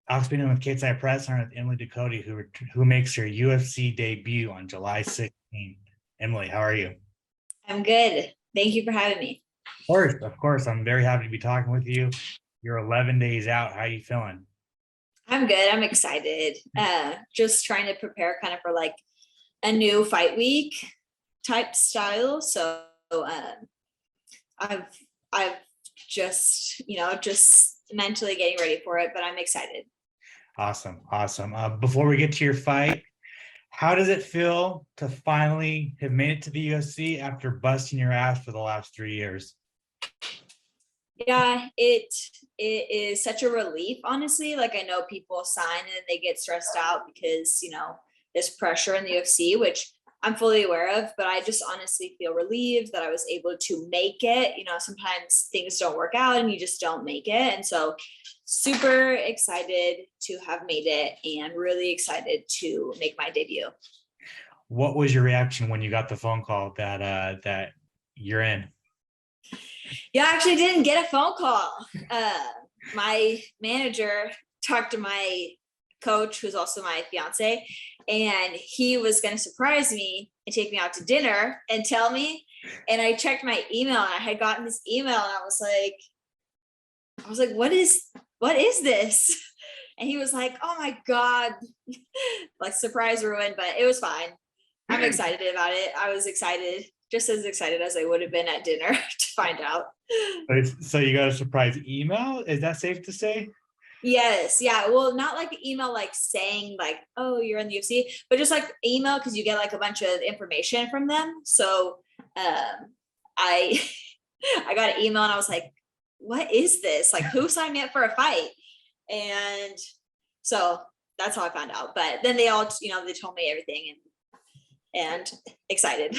I was speaking with Stateside Press and with Emily Ducote, who makes her UFC debut on July 16th. Emily, how are you? Of I'm good. Thank you for having me. course. I'm very happy to be talking with you. You're 11 days out. How are you feeling? I'm good. I'm excited. Just trying to prepare kind of for like a new fight week type style. So I've I've just just mentally getting ready for it, but I'm excited. Awesome. Awesome. Before we get to your fight, how does it feel to finally have made it to the UFC after busting your ass for the last 3 years? Yeah, it is such a relief, honestly. Like I know people sign and they get stressed out because, there's pressure in the UFC, which I'm fully aware of, but I just honestly feel relieved that I was able to make it. Sometimes things don't work out and you just don't make it. And so super excited to have made it and really excited to make my debut. What was your reaction when you got the phone call that you're in? Yeah, I actually didn't get a phone call. My manager talked to my coach, who's also my fiance, and he was going to surprise me and take me out to dinner and tell me. And I checked my email, and I had gotten this email, and I was like, what is this? And he was like, oh my God, like surprise ruined, but it was fine. I'm excited about it. I was excited, just as excited as I would have been at dinner to find out. So you got a surprise email? Is that safe to say? Yes, yeah. Well, not like an email like saying like, oh, you're in the UFC, but just like email because you get like a bunch of information from them. So I I got an email and I was like, what is this? Like, who signed me up for a fight? And so that's how I found out. But then they all, they told me everything and excited.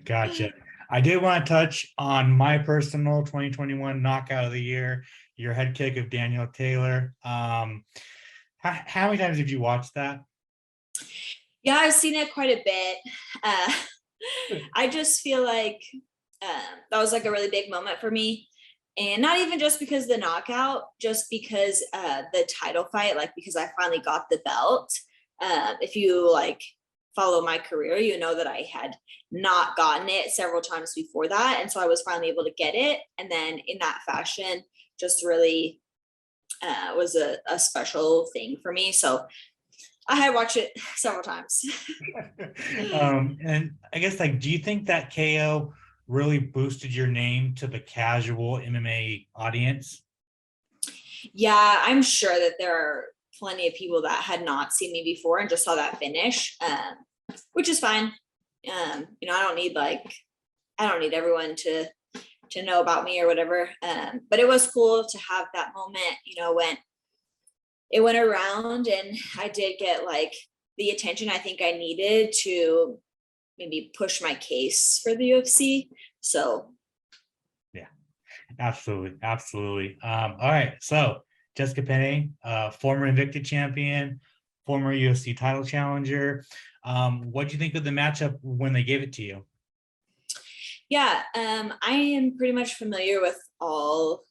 Gotcha. I did want to touch on my personal 2021 knockout of the year, your head kick of Daniel Taylor. How many times did you watch that? Yeah, I've seen it quite a bit. Uh, I just feel like that was like a really big moment for me. And not even just because the knockout, just because the title fight, like because I finally got the belt. If you like follow my career, you know that I had not gotten it several times before that. And so I was finally able to get it. And then in that fashion, just really was a special thing for me. So I had watched it several times. And I guess like, do you think that KO really boosted your name to the casual MMA audience? Yeah, I'm sure that there are plenty of people that had not seen me before and just saw that finish, which is fine. I don't need everyone to know about me or whatever. But it was cool to have that moment, when it went around and I did get like the attention I think I needed to maybe push my case for the UFC. So Yeah, absolutely. All right, so Jessica Penne, former Invicta champion, former UFC title challenger. What do you think of the matchup when they gave it to you? yeah, I am pretty much familiar with all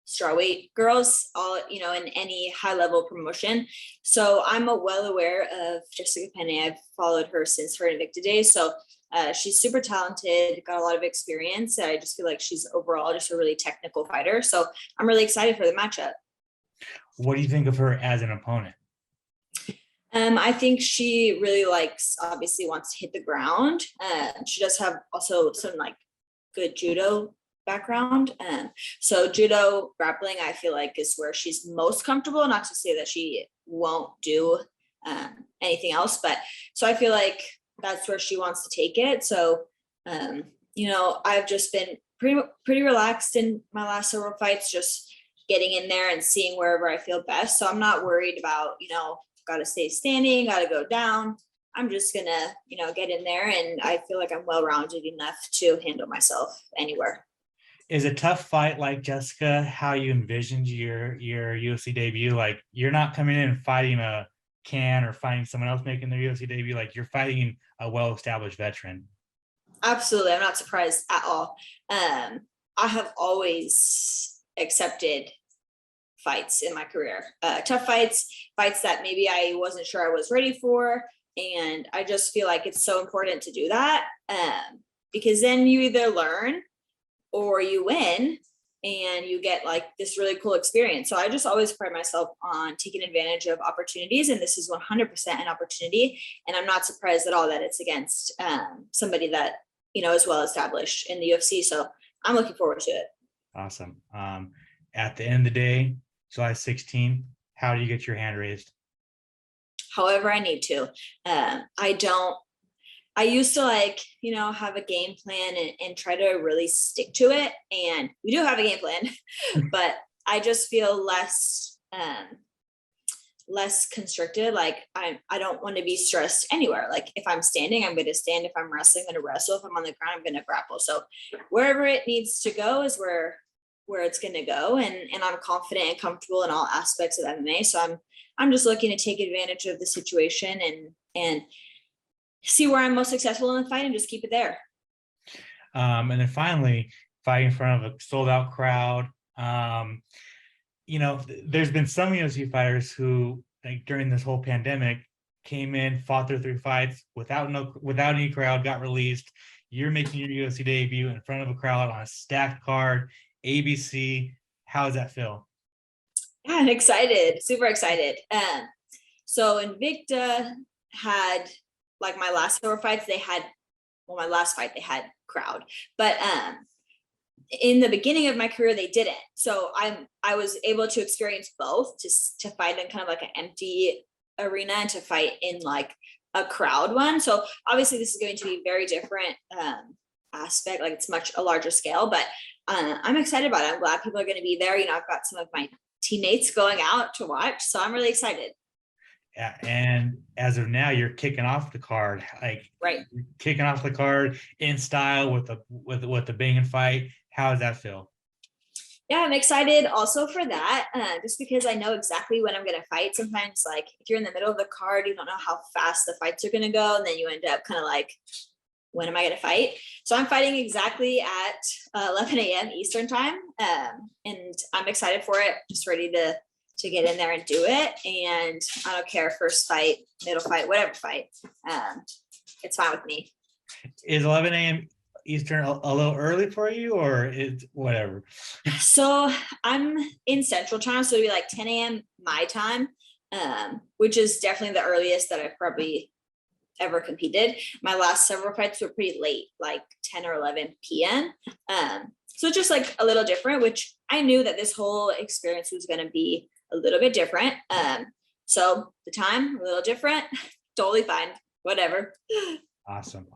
strawweight girls, all in any high level promotion. So I'm well aware of Jessica Penne. I've followed her since her Invicta days. So she's super talented, got a lot of experience. I just feel like she's overall just a really technical fighter. So I'm really excited for the matchup. What do you think of her as an opponent? I think she really likes, obviously wants to hit the ground. She does have also some like good judo background. So judo grappling, I feel like is where she's most comfortable. Not to say that she won't do anything else, but so I feel like that's where she wants to take it. So, I've just been pretty relaxed in my last several fights, just getting in there and seeing wherever I feel best. So I'm not worried about, got to stay standing, got to go down. I'm just gonna, get in there, and I feel like I'm well-rounded enough to handle myself anywhere. Is a tough fight like Jessica how you envisioned your UFC debut? Like you're not coming in and fighting a can or fighting someone else making their UFC debut. Like you're fighting a well-established veteran. Absolutely, I'm not surprised at all. I have always accepted fights in my career, tough fights that maybe I wasn't sure I was ready for. And I just feel like it's so important to do that, because then you either learn or you win and you get like this really cool experience. So I just always pride myself on taking advantage of opportunities. And this is 100% an opportunity. And I'm not surprised at all that it's against somebody that, is well established in the UFC. So I'm looking forward to it. Awesome. At the end of the day, July 16th, how do you get your hand raised? However I need to. I used to have a game plan and try to really stick to it. And we do have a game plan, but I just feel less constricted. Like I don't want to be stressed anywhere. Like if I'm standing, I'm going to stand. If I'm wrestling, I'm going to wrestle. If I'm on the ground, I'm going to grapple. So wherever it needs to go is where it's going to go. And I'm confident and comfortable in all aspects of MMA. So I'm just looking to take advantage of the situation and see where I'm most successful in the fight and just keep it there. And then finally, fighting in front of a sold out crowd. There's been some UFC fighters who, like during this whole pandemic, came in, fought their 3 fights without any crowd, got released. You're making your UFC debut in front of a crowd on a stacked card, ABC. How does that feel? Yeah, I'm excited, super excited. So Invicta had, like my last 4 fights, my last fight they had crowd, but in the beginning of my career they didn't. So I was able to experience both, to fight in kind of like an empty arena and to fight in like a crowd one. So obviously this is going to be very different aspect, like it's a larger scale, but I'm excited about it. I'm glad people are going to be there. I've got some of my teammates going out to watch, so I'm really excited. Yeah, and as of now, you're kicking off the card, right, kicking off the card in style with the banging fight. How does that feel? Yeah, I'm excited also for that, just because I know exactly when I'm going to fight. Sometimes, like if you're in the middle of the card, you don't know how fast the fights are going to go, and then you end up kind of like, when am I going to fight? So I'm fighting exactly at 11 a.m. Eastern time, and I'm excited for it. Just ready to get in there and do it. And I don't care, first fight, middle fight, whatever fight. It's fine with me. Is 11 a.m. Eastern a little early for you, or it's whatever? So I'm in Central time, so it'd be like 10 a.m. my time, which is definitely the earliest that I've probably ever competed. My last several fights were pretty late, like 10 or 11 p.m. So it's just like a little different, which I knew that this whole experience was going to be a little bit different. So the time a little different, totally fine, whatever. Awesome.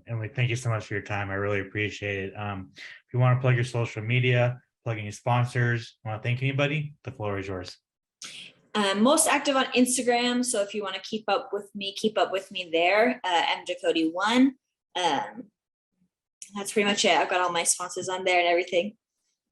Emily, thank you so much for your time. I really appreciate it. If you want to plug your social media, plug in your sponsors, want to thank anybody, the floor is yours. Most active on Instagram. So if you want to keep up with me there. Ducote 1. That's pretty much it. I've got all my sponsors on there and everything.